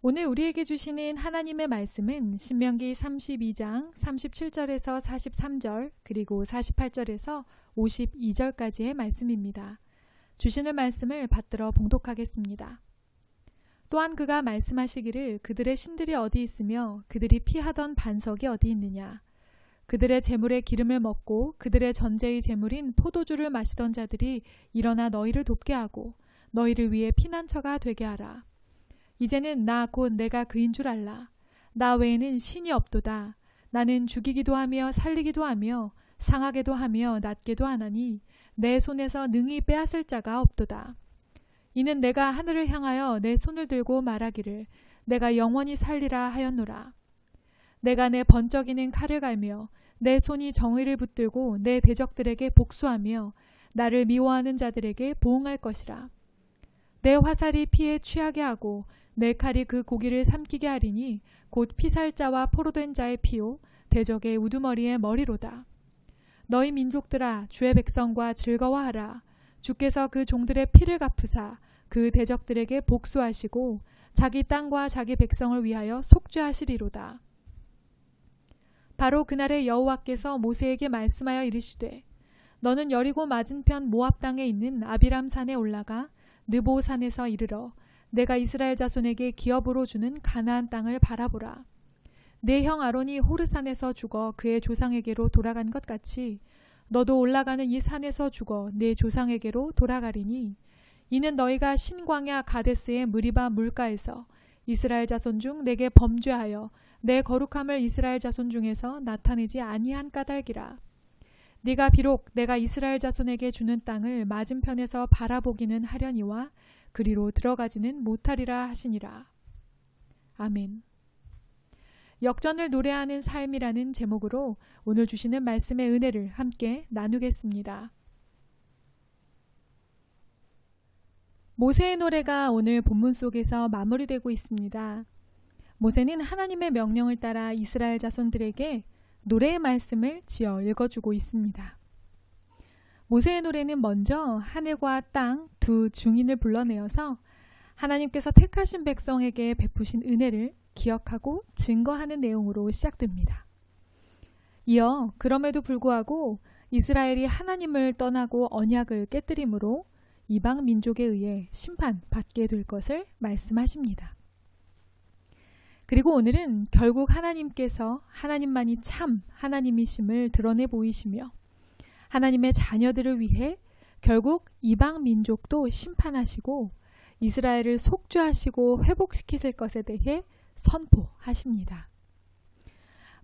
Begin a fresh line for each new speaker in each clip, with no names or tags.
오늘 우리에게 주시는 하나님의 말씀은 신명기 32장 37절에서 43절 그리고 48절에서 52절까지의 말씀입니다. 주시는 말씀을 받들어 봉독하겠습니다. 또한 그가 말씀하시기를 그들의 신들이 어디 있으며 그들이 피하던 반석이 어디 있느냐. 그들의 재물의 기름을 먹고 그들의 전제의 재물인 포도주를 마시던 자들이 일어나 너희를 돕게 하고 너희를 위해 피난처가 되게 하라. 이제는 나 곧 내가 그인 줄 알라. 나 외에는 신이 없도다. 나는 죽이기도 하며 살리기도 하며 상하게도 하며 낫게도 하나니 내 손에서 능히 빼앗을 자가 없도다. 이는 내가 하늘을 향하여 내 손을 들고 말하기를 내가 영원히 살리라 하였노라. 내가 내 번쩍이는 칼을 갈며 내 손이 정의를 붙들고 내 대적들에게 복수하며 나를 미워하는 자들에게 보응할 것이라. 내 화살이 피에 취하게 하고 내 칼이 그 고기를 삼키게 하리니 곧 피살자와 포로된 자의 피요 대적의 우두머리의 머리로다. 너희 민족들아 주의 백성과 즐거워하라. 주께서 그 종들의 피를 갚으사 그 대적들에게 복수하시고 자기 땅과 자기 백성을 위하여 속죄하시리로다. 바로 그날에 여호와께서 모세에게 말씀하여 이르시되 너는 여리고 맞은편 모압 땅에 있는 아비람 산에 올라가 느보 산에서 이르러 내가 이스라엘 자손에게 기업으로 주는 가나안 땅을 바라보라. 내 형 아론이 호르산에서 죽어 그의 조상에게로 돌아간 것 같이 너도 올라가는 이 산에서 죽어 내 조상에게로 돌아가리니 이는 너희가 신광야 가데스의 무리바 물가에서 이스라엘 자손 중 내게 범죄하여 내 거룩함을 이스라엘 자손 중에서 나타내지 아니한 까닭이라. 네가 비록 내가 이스라엘 자손에게 주는 땅을 맞은편에서 바라보기는 하려니와 그리로 들어가지는 못하리라 하시니라. 아멘. 역전을 노래하는 삶이라는 제목으로 오늘 주시는 말씀의 은혜를 함께 나누겠습니다. 모세의 노래가 오늘 본문 속에서 마무리되고 있습니다. 모세는 하나님의 명령을 따라 이스라엘 자손들에게 노래의 말씀을 지어 읽어주고 있습니다. 모세의 노래는 먼저 하늘과 땅 두 증인을 불러내어서 하나님께서 택하신 백성에게 베푸신 은혜를 기억하고 증거하는 내용으로 시작됩니다. 이어 그럼에도 불구하고 이스라엘이 하나님을 떠나고 언약을 깨뜨림으로 이방 민족에 의해 심판받게 될 것을 말씀하십니다. 그리고 오늘은 결국 하나님께서 하나님만이 참 하나님이심을 드러내 보이시며 하나님의 자녀들을 위해 결국 이방 민족도 심판하시고 이스라엘을 속죄하시고 회복시키실 것에 대해 선포하십니다.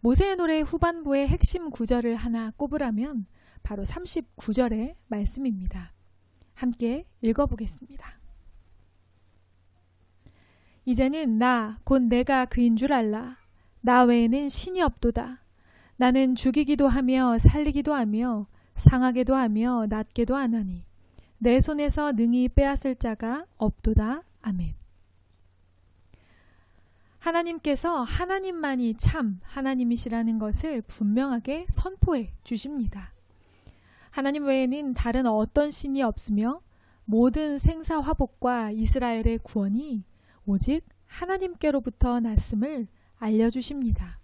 모세의 노래 후반부의 핵심 구절을 하나 꼽으라면 바로 39절의 말씀입니다. 함께 읽어보겠습니다. 이제는 나 곧 내가 그인 줄 알라. 나 외에는 신이 없도다. 나는 죽이기도 하며 살리기도 하며 상하게도 하며 낫게도 하나니 내 손에서 능히 빼앗을 자가 없도다. 아멘. 하나님께서 하나님만이 참 하나님이시라는 것을 분명하게 선포해 주십니다. 하나님 외에는 다른 어떤 신이 없으며 모든 생사화복과 이스라엘의 구원이 오직 하나님께로부터 났음을 알려주십니다.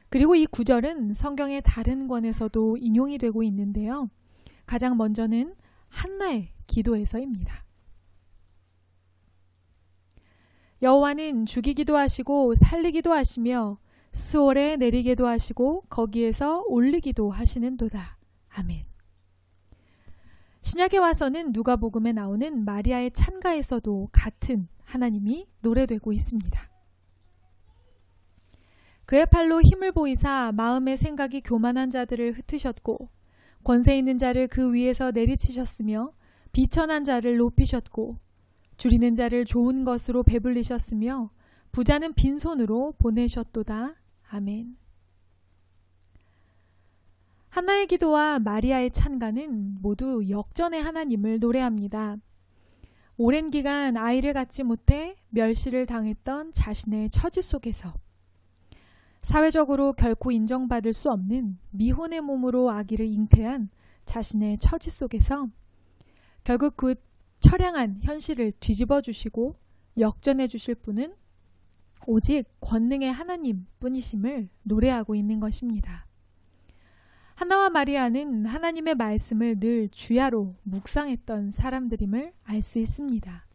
그리고 이 구절은 성경의 다른 권에서도 인용이 되고 있는데요. 가장 먼저는 한나의 기도에서입니다. 여호와는 죽이기도 하시고 살리기도 하시며 스올에 내리게도 하시고 거기에서 올리기도 하시는도다. 아멘. 신약에 와서는 누가복음에 나오는 마리아의 찬가에서도 같은 하나님이 노래되고 있습니다. 그의 팔로 힘을 보이사 마음의 생각이 교만한 자들을 흩으셨고 권세 있는 자를 그 위에서 내리치셨으며 비천한 자를 높이셨고 줄이는 자를 좋은 것으로 배불리셨으며 부자는 빈손으로 보내셨도다. 아멘. 한나의 기도와 마리아의 찬가는 모두 역전의 하나님을 노래합니다. 오랜 기간 아이를 갖지 못해 멸시를 당했던 자신의 처지 속에서 사회적으로 결코 인정받을 수 없는 미혼의 몸으로 아기를 잉태한 자신의 처지 속에서 결국 그 처량한 현실을 뒤집어 주시고 역전해 주실 분은 오직 권능의 하나님 뿐이심을 노래하고 있는 것입니다. 한나와 마리아는 하나님의 말씀을 늘 주야로 묵상했던 사람들임을 알 수 있습니다.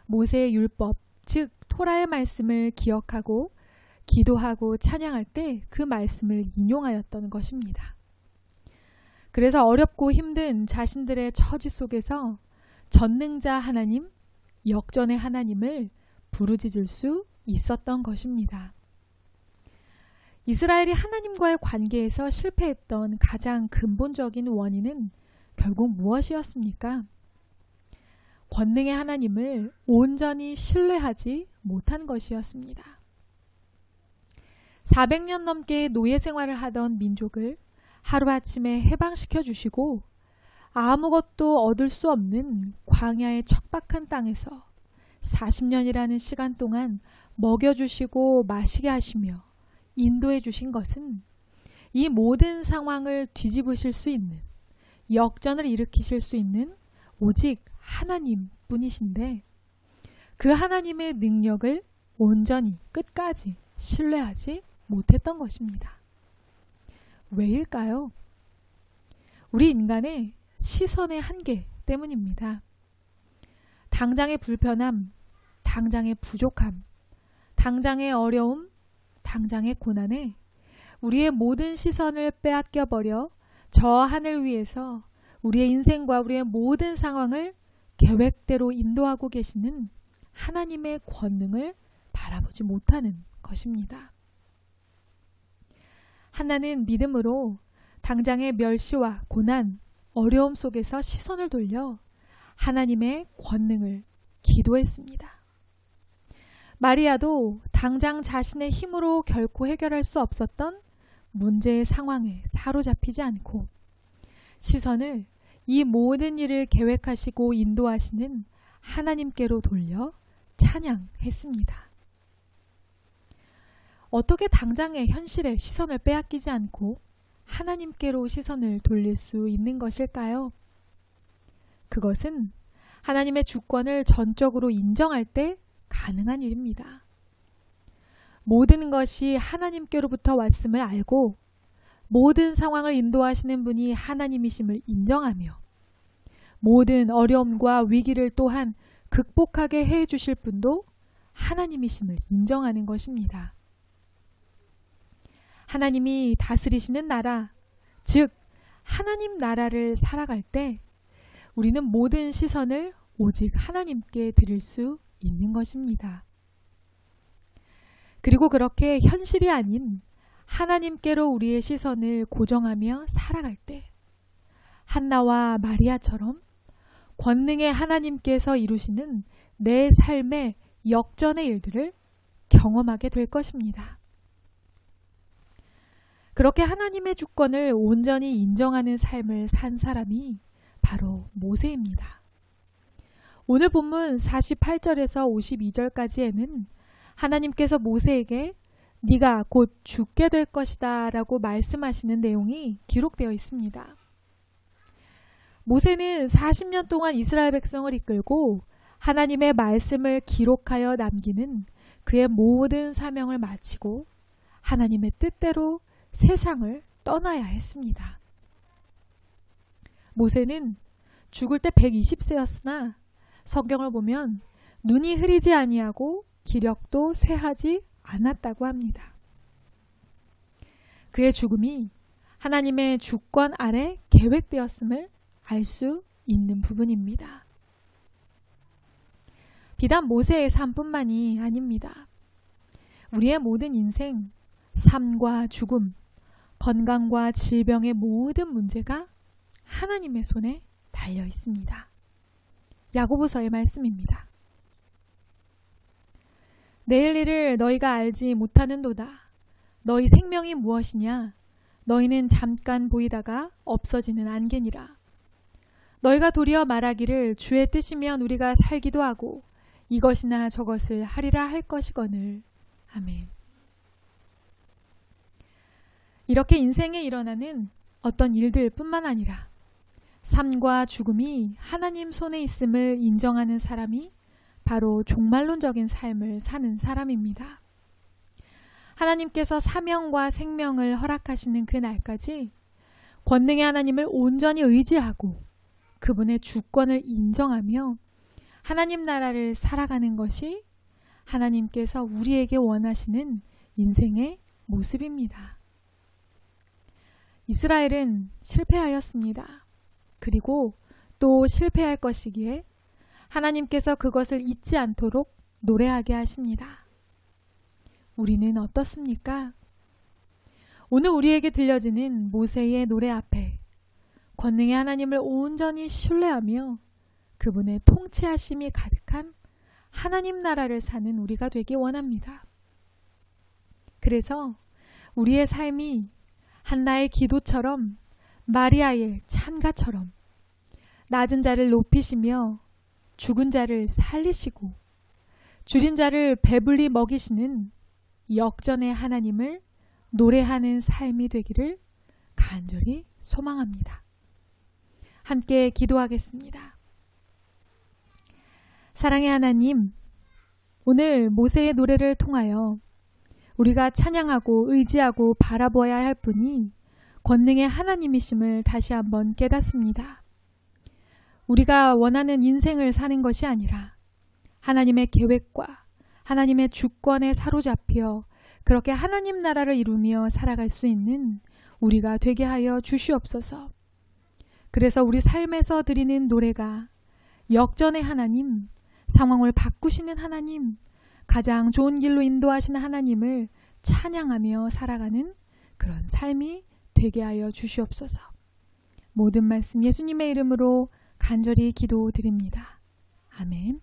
모세의 율법, 즉 토라의 말씀을 기억하고 기도하고 찬양할 때 그 말씀을 인용하였던 것입니다. 그래서 어렵고 힘든 자신들의 처지 속에서 전능자 하나님, 역전의 하나님을 부르짖을 수 있었던 것입니다. 이스라엘이 하나님과의 관계에서 실패했던 가장 근본적인 원인은 결국 무엇이었습니까? 권능의 하나님을 온전히 신뢰하지 못한 것이었습니다. 400년 넘게 노예 생활을 하던 민족을 하루아침에 해방시켜 주시고 아무것도 얻을 수 없는 광야의 척박한 땅에서 40년이라는 시간 동안 먹여주시고 마시게 하시며 인도해 주신 것은 이 모든 상황을 뒤집으실 수 있는, 역전을 일으키실 수 있는 오직 하나님 뿐이신데 그 하나님의 능력을 온전히 끝까지 신뢰하지 못했던 것입니다. 왜일까요? 우리 인간의 시선의 한계 때문입니다. 당장의 불편함, 당장의 부족함, 당장의 어려움, 당장의 고난에 우리의 모든 시선을 빼앗겨버려 저 하늘 위에서 우리의 인생과 우리의 모든 상황을 계획대로 인도하고 계시는 하나님의 권능을 바라보지 못하는 것입니다. 한나는 믿음으로 당장의 멸시와 고난, 어려움 속에서 시선을 돌려 하나님의 권능을 기도했습니다. 마리아도 당장 자신의 힘으로 결코 해결할 수 없었던 문제의 상황에 사로잡히지 않고 시선을 이 모든 일을 계획하시고 인도하시는 하나님께로 돌려 찬양했습니다. 어떻게 당장의 현실에 시선을 빼앗기지 않고 하나님께로 시선을 돌릴 수 있는 것일까요? 그것은 하나님의 주권을 전적으로 인정할 때 가능한 일입니다. 모든 것이 하나님께로부터 왔음을 알고 모든 상황을 인도하시는 분이 하나님이심을 인정하며 모든 어려움과 위기를 또한 극복하게 해 주실 분도 하나님이심을 인정하는 것입니다. 하나님이 다스리시는 나라, 즉 하나님 나라를 살아갈 때 우리는 모든 시선을 오직 하나님께 드릴 수 있는 것입니다. 그리고 그렇게 현실이 아닌 하나님께로 우리의 시선을 고정하며 살아갈 때 한나와 마리아처럼 권능의 하나님께서 이루시는 내 삶의 역전의 일들을 경험하게 될 것입니다. 그렇게 하나님의 주권을 온전히 인정하는 삶을 산 사람이 바로 모세입니다. 오늘 본문 48절에서 52절까지에는 하나님께서 모세에게 네가 곧 죽게 될 것이다 라고 말씀하시는 내용이 기록되어 있습니다. 모세는 40년 동안 이스라엘 백성을 이끌고 하나님의 말씀을 기록하여 남기는 그의 모든 사명을 마치고 하나님의 뜻대로 세상을 떠나야 했습니다. 모세는 죽을 때 120세였으나 성경을 보면 눈이 흐리지 아니하고 기력도 쇠하지 않았다고 합니다. 그의 죽음이 하나님의 주권 아래 계획되었음을 알 수 있는 부분입니다. 비단 모세의 삶뿐만이 아닙니다. 우리의 모든 인생, 삶과 죽음, 건강과 질병의 모든 문제가 하나님의 손에 달려 있습니다. 야고보서의 말씀입니다. 내일 일을 너희가 알지 못하는도다. 너희 생명이 무엇이냐? 너희는 잠깐 보이다가 없어지는 안개니라. 너희가 도리어 말하기를 주의 뜻이면 우리가 살기도 하고 이것이나 저것을 하리라 할 것이거늘. 아멘. 이렇게 인생에 일어나는 어떤 일들 뿐만 아니라 삶과 죽음이 하나님 손에 있음을 인정하는 사람이 바로 종말론적인 삶을 사는 사람입니다. 하나님께서 사명과 생명을 허락하시는 그 날까지 권능의 하나님을 온전히 의지하고 그분의 주권을 인정하며 하나님 나라를 살아가는 것이 하나님께서 우리에게 원하시는 인생의 모습입니다. 이스라엘은 실패하였습니다. 그리고 또 실패할 것이기에 하나님께서 그것을 잊지 않도록 노래하게 하십니다. 우리는 어떻습니까? 오늘 우리에게 들려지는 모세의 노래 앞에 권능의 하나님을 온전히 신뢰하며 그분의 통치하심이 가득한 하나님 나라를 사는 우리가 되기 원합니다. 그래서 우리의 삶이 한나의 기도처럼 마리아의 찬가처럼 낮은 자를 높이시며 죽은 자를 살리시고 줄인 자를 배불리 먹이시는 역전의 하나님을 노래하는 삶이 되기를 간절히 소망합니다. 함께 기도하겠습니다. 사랑의 하나님, 오늘 모세의 노래를 통하여 우리가 찬양하고 의지하고 바라보아야 할 분이 권능의 하나님이심을 다시 한번 깨닫습니다. 우리가 원하는 인생을 사는 것이 아니라 하나님의 계획과 하나님의 주권에 사로잡혀 그렇게 하나님 나라를 이루며 살아갈 수 있는 우리가 되게 하여 주시옵소서. 그래서 우리 삶에서 드리는 노래가 역전의 하나님, 상황을 바꾸시는 하나님, 가장 좋은 길로 인도하시는 하나님을 찬양하며 살아가는 그런 삶이 되게 하여 주시옵소서. 모든 말씀 예수님의 이름으로 간절히 기도드립니다. 아멘.